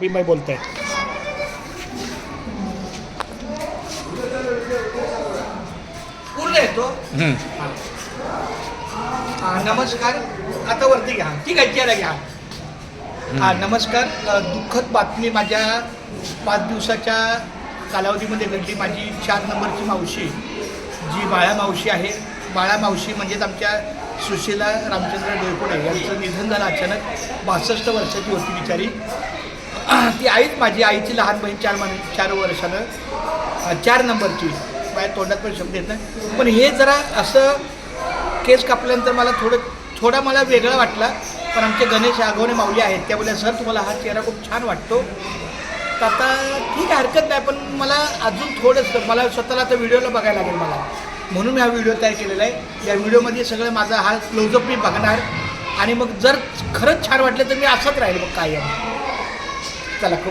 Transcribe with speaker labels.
Speaker 1: मी बोलतोय.
Speaker 2: पूर्ण येतो. नमस्कार. आता वरती घ्या. ठीक आहे, चेहरा घ्या. नमस्कार. दुःखद बातमी माझ्या 5 दिवसाच्या कालावधीमध्ये घडली. माझी 4 नंबरची मावशी जी बाळा मावशी आहे. बाळा मावशी म्हणजेच आमच्या सुशीला रामचंद्र डोयफोडे यांचं निधन झालं अचानक. 62 वर्षाची होती बिचारी. ती आईच, माझी आईची लहान बहीण 4 वर्षानं 4 नंबरची. माझ्या तोंडात पण शब्द येत नाही. पण हे जरा असं केस कापल्यानंतर मला थोडा मला वेगळा वाटला. पण आमचे गणेश आगवणे माऊली आहेत, त्या बोलल्या सर तुम्हाला हा चेहरा खूप छान वाटतो. तर आता ठीक आहे, हरकत नाही. पण मला अजून थोडंसं मला स्वतःला आता व्हिडिओला बघायला लागेल मला, म्हणून मी हा व्हिडिओ तयार केलेला आहे. या व्हिडिओमध्ये सगळं माझा हा क्लोजअप मी बघणार आणि मग जर खरंच छान वाटलं तर मी असंच राहील मग काय. चला.